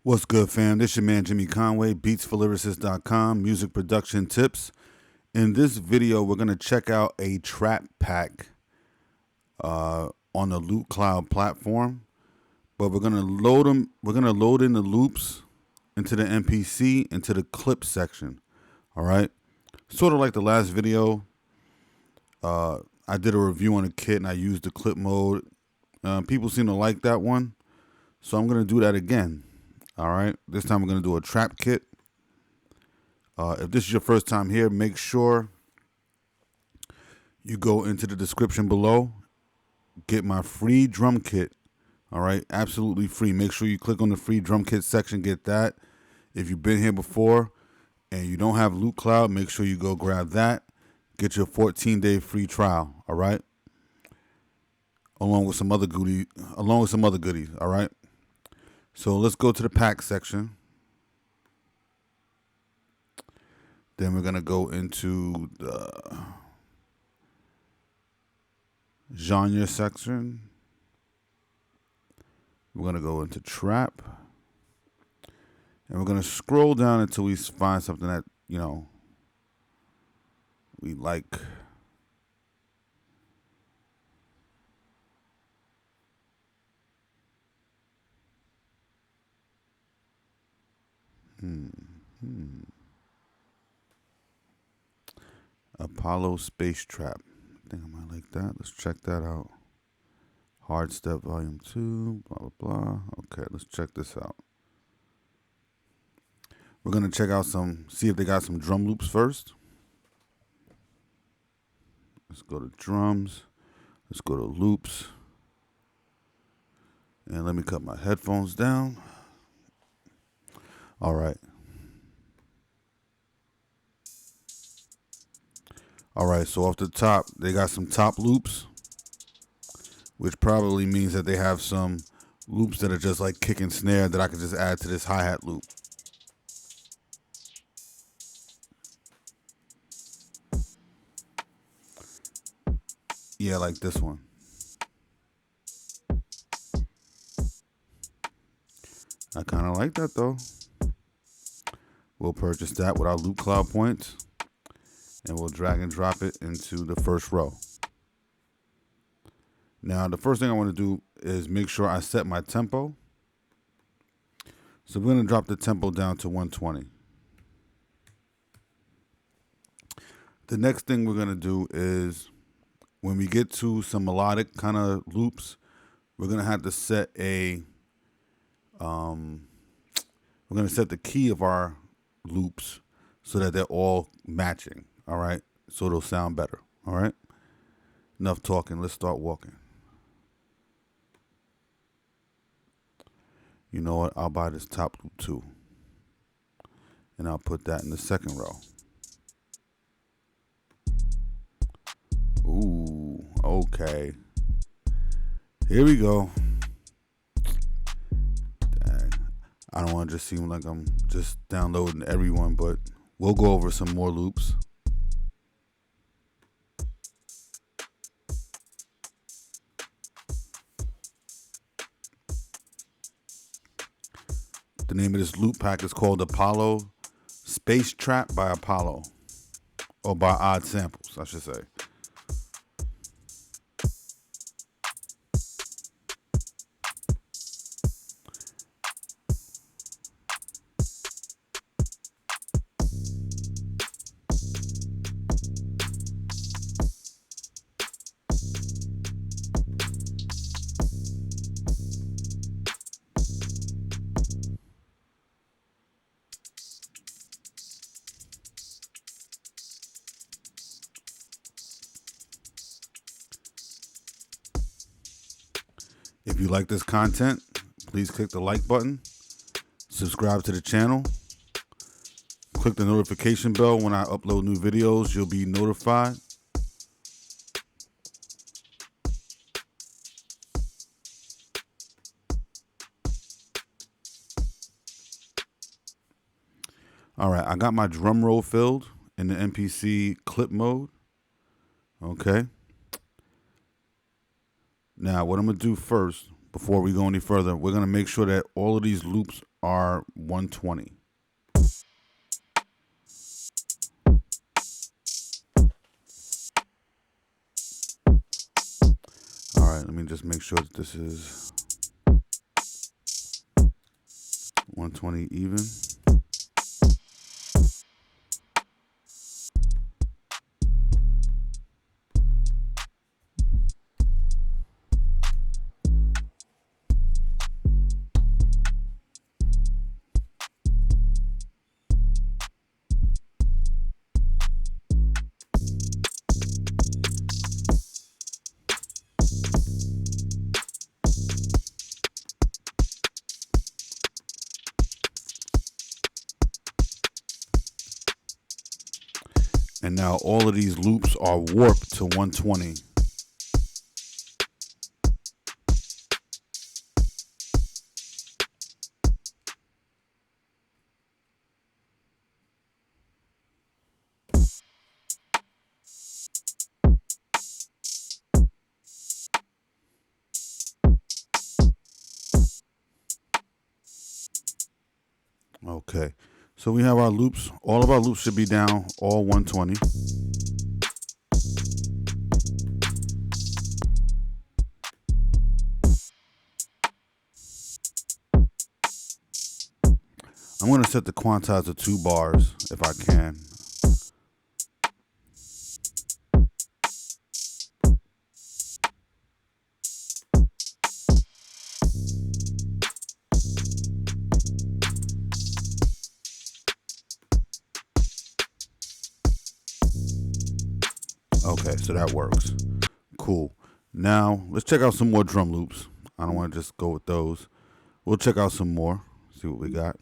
What's good, fam? This your man Jimmy Conway, beatsforlyricists.com, music production tips. In this video, we're gonna check out a trap pack on the Loopcloud platform, but we're gonna load them. We're gonna load in the loops into the MPC into the clip section. All right, sort of like the last video. I did a review on a kit and I used the clip mode. People seem to like that one, so I'm gonna do that again. All right, this time we're going to do a trap kit. If this is your first time here, make sure you go into the description below, get my free drum kit. All right, absolutely free. Make sure you click on the free drum kit section, get that. If you've been here before and you don't have Loopcloud, make sure you go grab that. Get your 14-day free trial, all right? Along with some other goodies, all right? So let's go to the pack section. Then we're going to go into the genre section. We're going to go into trap. And we're going to scroll down until we find something that, you know, we like. Apollo Space Trap. I think I might like that. Let's check that out. Hard Step Volume 2, blah, blah, blah. Okay, let's check this out. We're going to check out see if they got some drum loops first. Let's go to drums. Let's go to loops. And let me cut my headphones down. All right. All right, so off the top, they got some top loops, which probably means that they have some loops that are just like kick and snare that I could just add to this hi-hat loop. Yeah, like this one. I kind of like that though. We'll purchase that with our Loopcloud points. And we'll drag and drop it into the first row. Now, the first thing I want to do is make sure I set my tempo. So we're going to drop the tempo down to 120. The next thing we're going to do is when we get to some melodic kind of loops, we're going to have to set we're going to set the key of our loops so that they're all matching. All right, so it'll sound better. All right, enough talking. Let's start walking. You know what? I'll buy this top loop too, and I'll put that in the second row. Ooh, okay. Here we go. Dang. I don't want to just seem like I'm just downloading everyone, but we'll go over some more loops. The name of this loop pack is called Apollo Space Trap by Apollo. Or by Odd Samples, I should say. If you like this content, please click the like button, subscribe to the channel, click the notification bell when I upload new videos. You'll be notified. All right, I got my drum roll filled in the MPC Clip Mode. Okay. Now, what I'm going to do first, before we go any further, we're going to make sure that all of these loops are 120. All right, let me just make sure that this is 120 even. And now all of these loops are warped to 120. Okay, so we have our loops. All of our loops should be down, all 120. I'm going to set the quantize to 2 bars if I can. Okay, so that works. Cool. Now, let's check out some more drum loops. I don't want to just go with those. We'll check out some more, see what we got.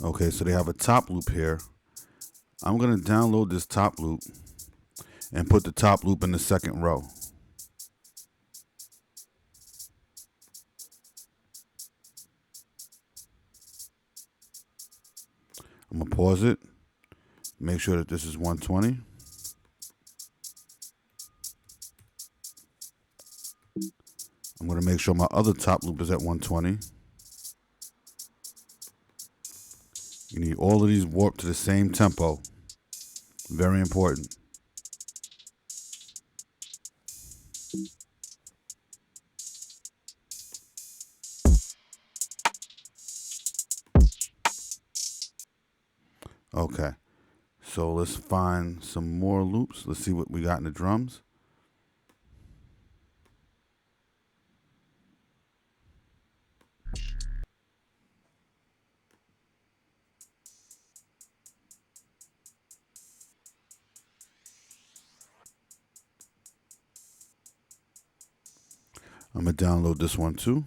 Okay, so they have a top loop here. I'm going to download this top loop and put the top loop in the second row. I'm going to pause it. Make sure that this is 120. I'm going to make sure my other top loop is at 120. You need all of these warped to the same tempo. Very important. Okay, so let's find some more loops. Let's see what we got in the drums. I'm going to download this one too.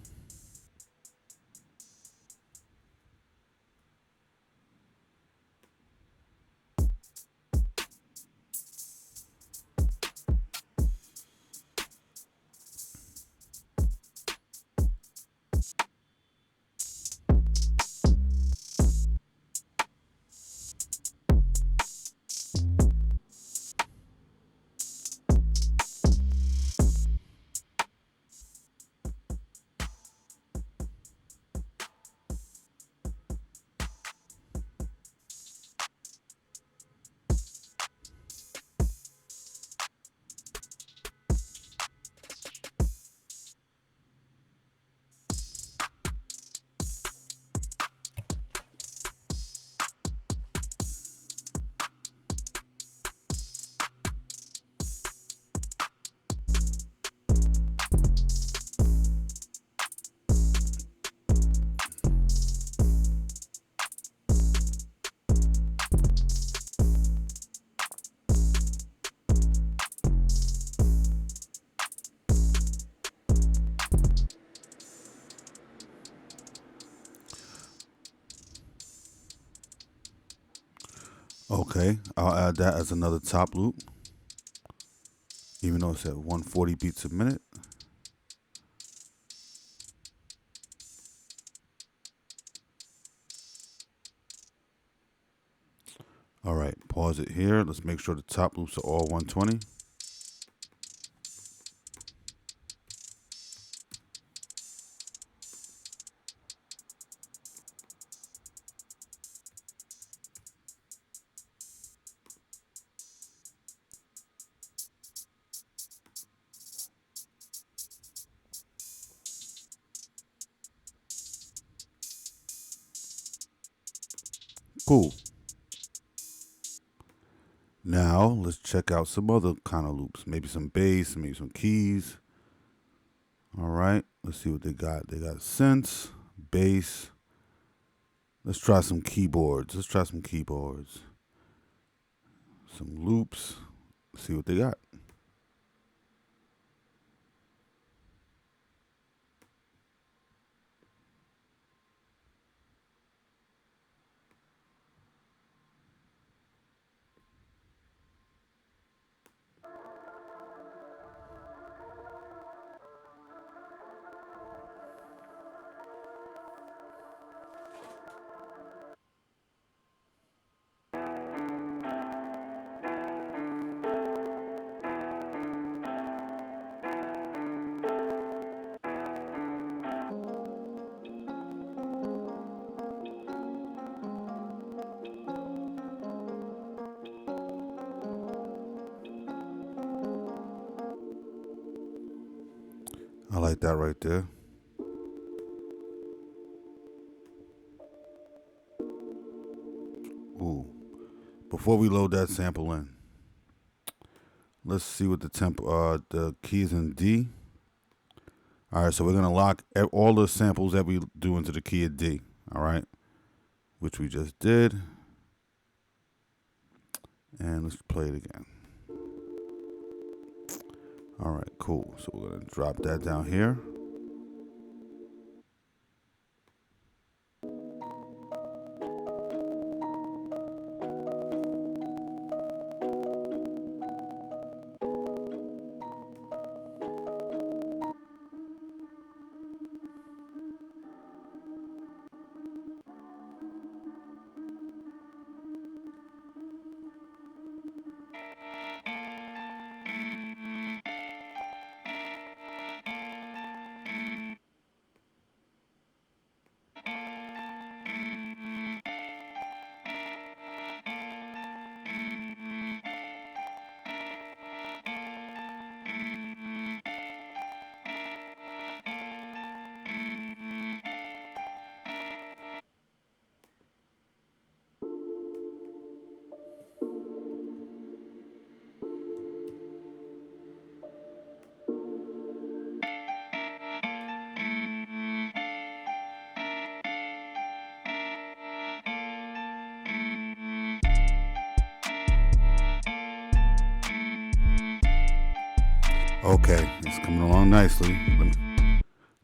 Okay, I'll add that as another top loop, even though it's at 140 beats a minute. All right, pause it here. Let's make sure the top loops are all 120. Cool. Now let's check out some other kind of loops. Maybe some bass, maybe some keys. All right, let's see what they got. They got synths, bass. Let's try some keyboards. Some loops. Let's see what they got. I like that right there. Ooh. Before we load that sample in, let's see what the key is in D. All right, so we're gonna lock all the samples that we do into the key of D. All right, which we just did. And let's play it again. All right, cool. So we're gonna drop that down here. Okay, it's coming along nicely.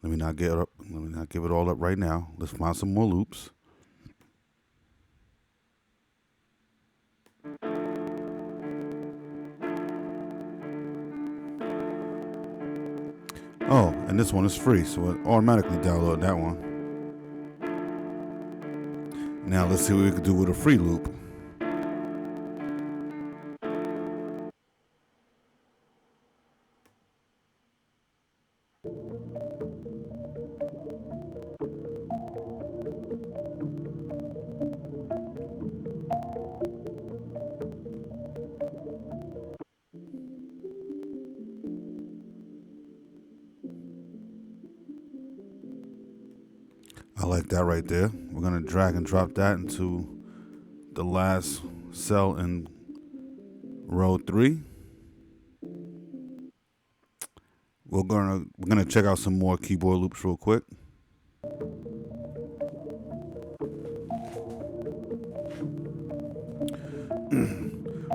Let me not give it all up right now. Let's find some more loops. Oh, and this one is free, so it automatically download that one. Now let's see what we can do with a free loop. I like that right there. We're gonna drag and drop that into the last cell in row 3. We're gonna check out some more keyboard loops real quick.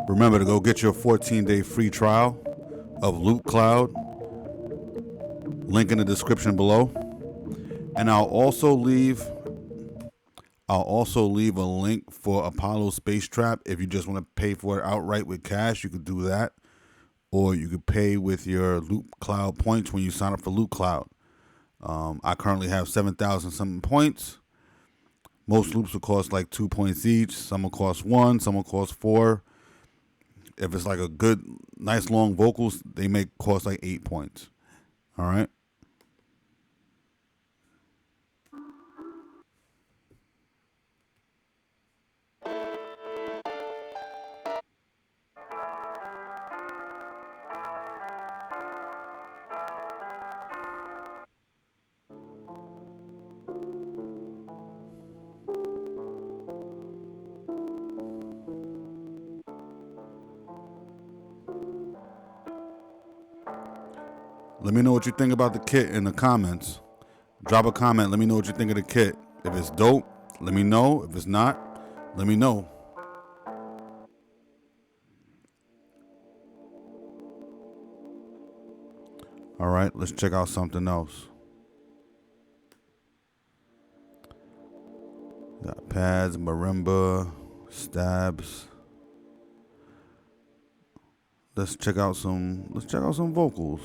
Remember to go get your 14-day free trial of Loopcloud. Link in the description below. And I'll also leave a link for Apollo Space Trap. If you just want to pay for it outright with cash, you could do that. Or you could pay with your Loopcloud points when you sign up for Loopcloud. I currently have 7,000 something points. Most loops will cost like 2 points each. Some will cost 1, some will cost 4. If it's like a good, nice long vocals, they may cost like 8 points. All right. Let me know what you think about the kit in the comments. Drop a comment. Let me know what you think of the kit. If it's dope, let me know. If it's not, let me know. All right, let's check out something else. Got pads, marimba, stabs. Let's check out some vocals.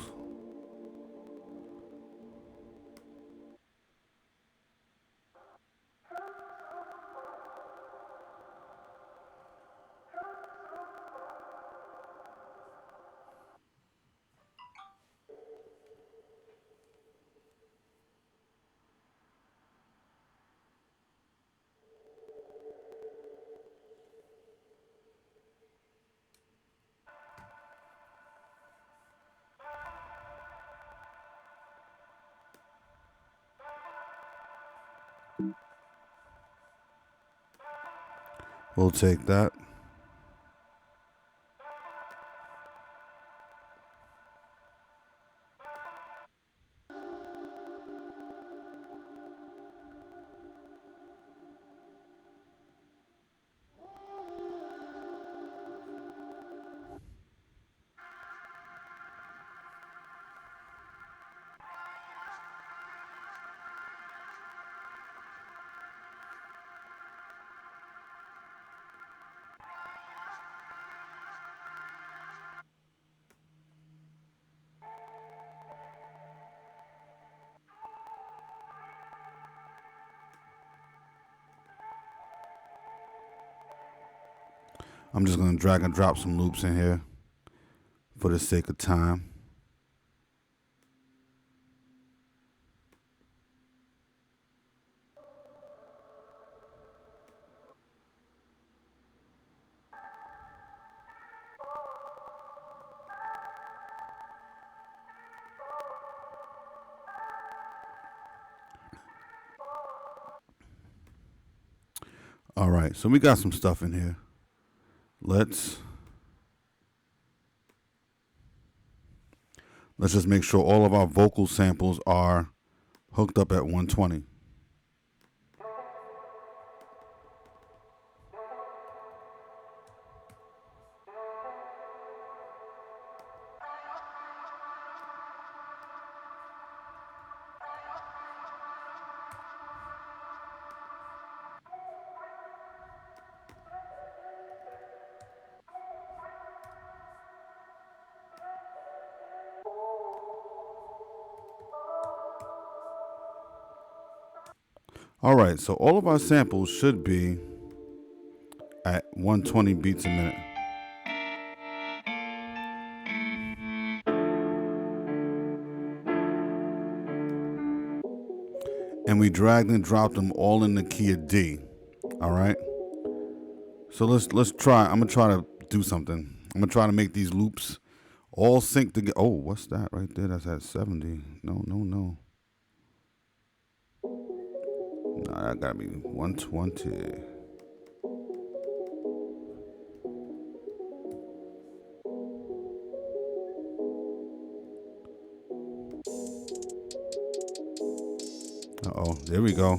We'll take that. I'm just going to drag and drop some loops in here for the sake of time. All right, so we got some stuff in here. Let's just make sure all of our vocal samples are hooked up at 120. All right, so all of our samples should be at 120 beats a minute. And we dragged and dropped them all in the key of D. All right. So let's try. I'm gonna try to do something. I'm gonna try to make these loops all sync together. Oh, what's that right there? That's at 70. No. No, that gotta be 120. Uh-oh, there we go.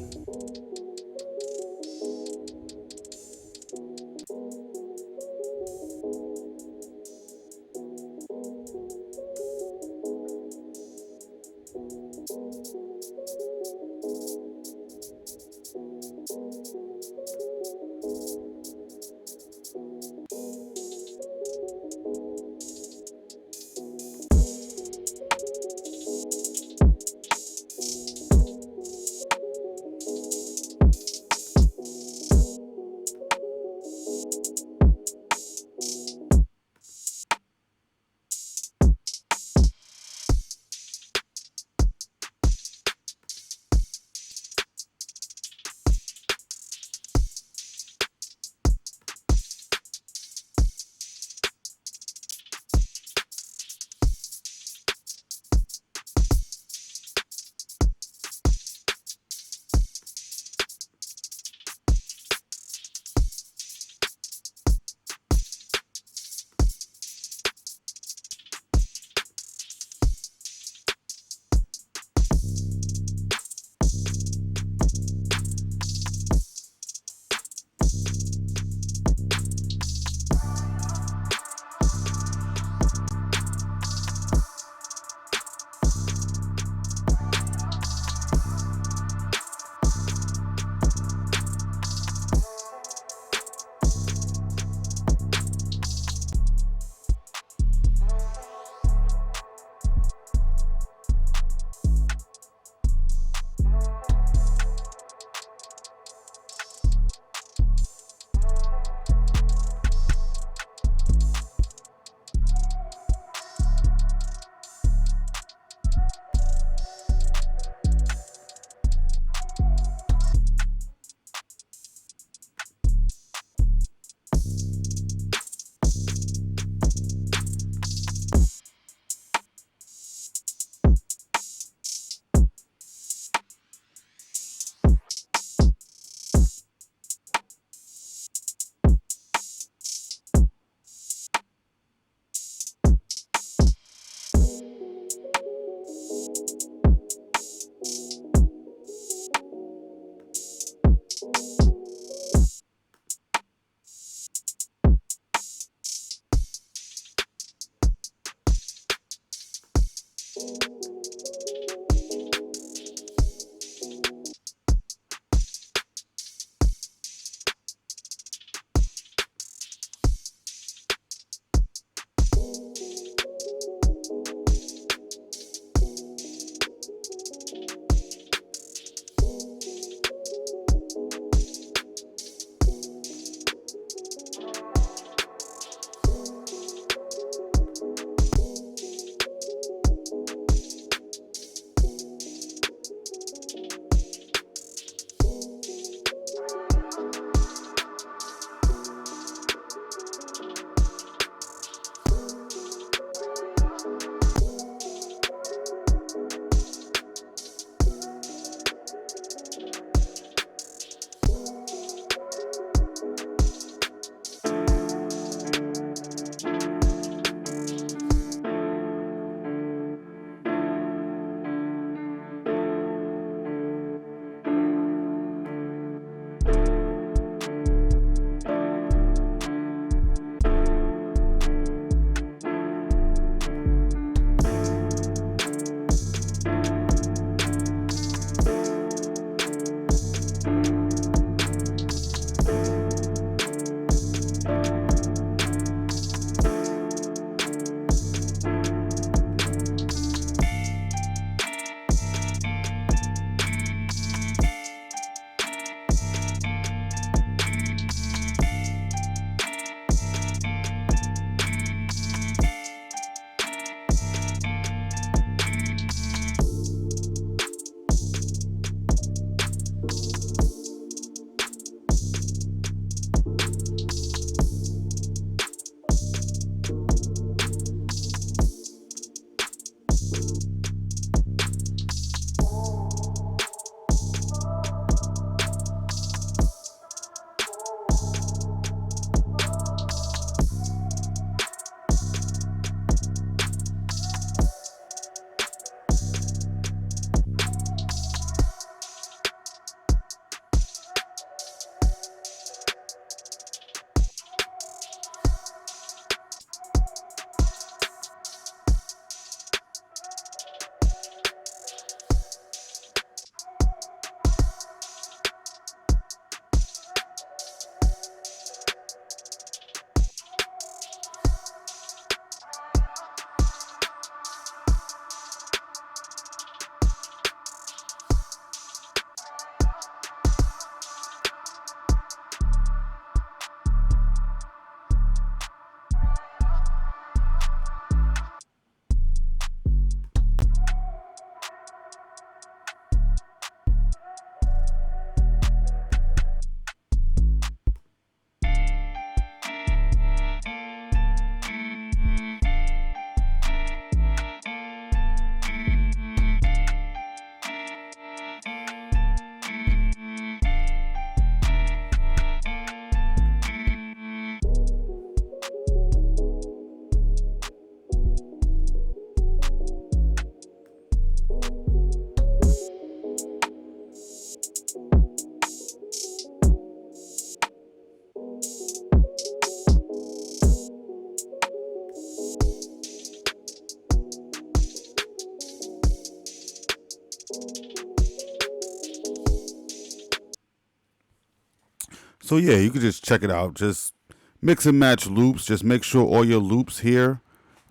So yeah, you could just check it out. Just mix and match loops. Just make sure all your loops here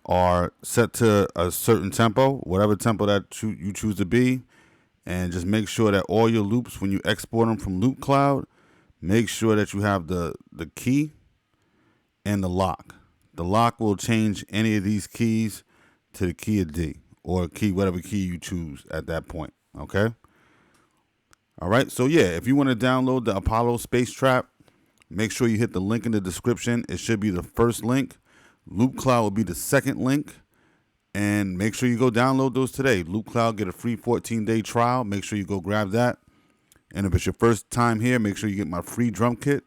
are set to a certain tempo, whatever tempo that you choose to be. And just make sure that all your loops, when you export them from Loopcloud, make sure that you have the key and the lock. The lock will change any of these keys to the key of D, or key, whatever key you choose at that point. Okay. All right. So yeah, if you want to download the Apollo Space Trap, make sure you hit the link in the description. It should be the first link. Loopcloud will be the second link. And make sure you go download those today. Loopcloud, get a free 14-day trial. Make sure you go grab that. And if it's your first time here, make sure you get my free drum kit.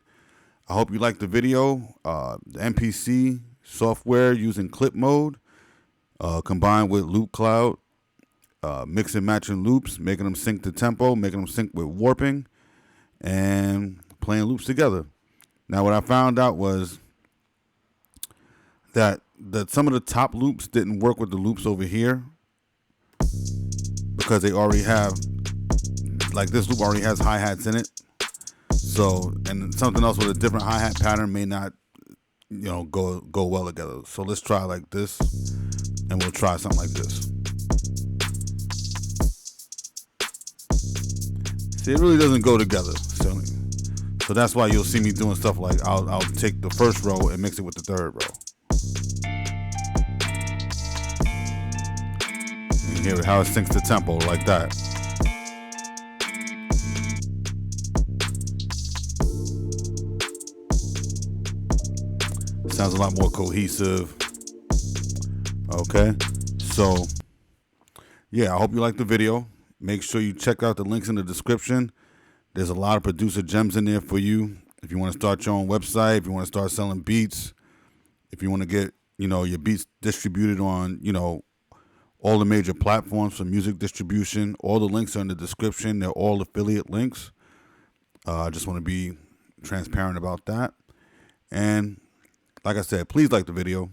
I hope you liked the video. The MPC software using Clip Mode, combined with Loopcloud, mix and matching loops, making them sync to tempo, making them sync with warping, and playing loops together. Now, what I found out was that some of the top loops didn't work with the loops over here because they already have, like this loop already has hi-hats in it. So, and something else with a different hi-hat pattern may not, go well together. So let's try like this, and we'll try something like this. See, it really doesn't go together. So that's why you'll see me doing stuff like I'll take the first row and mix it with the third row. And hear how it syncs the tempo like that. Sounds a lot more cohesive. Okay, so yeah, I hope you liked the video. Make sure you check out the links in the description. There's a lot of producer gems in there for you. If you want to start your own website, if you want to start selling beats, if you want to get, your beats distributed on, all the major platforms for music distribution, all the links are in the description. They're all affiliate links. I just want to be transparent about that. And like I said, please like the video.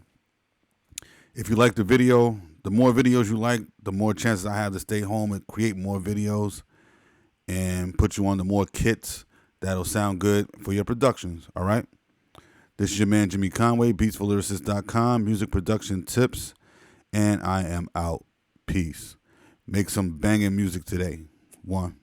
If you like the video, the more videos you like, the more chances I have to stay home and create more videos and put you on the more kits that'll sound good for your productions. All right. This is your man, Jimmy Conway, beatsforlyricists.com, music production tips, and I am out. Peace. Make some banging music today. 1.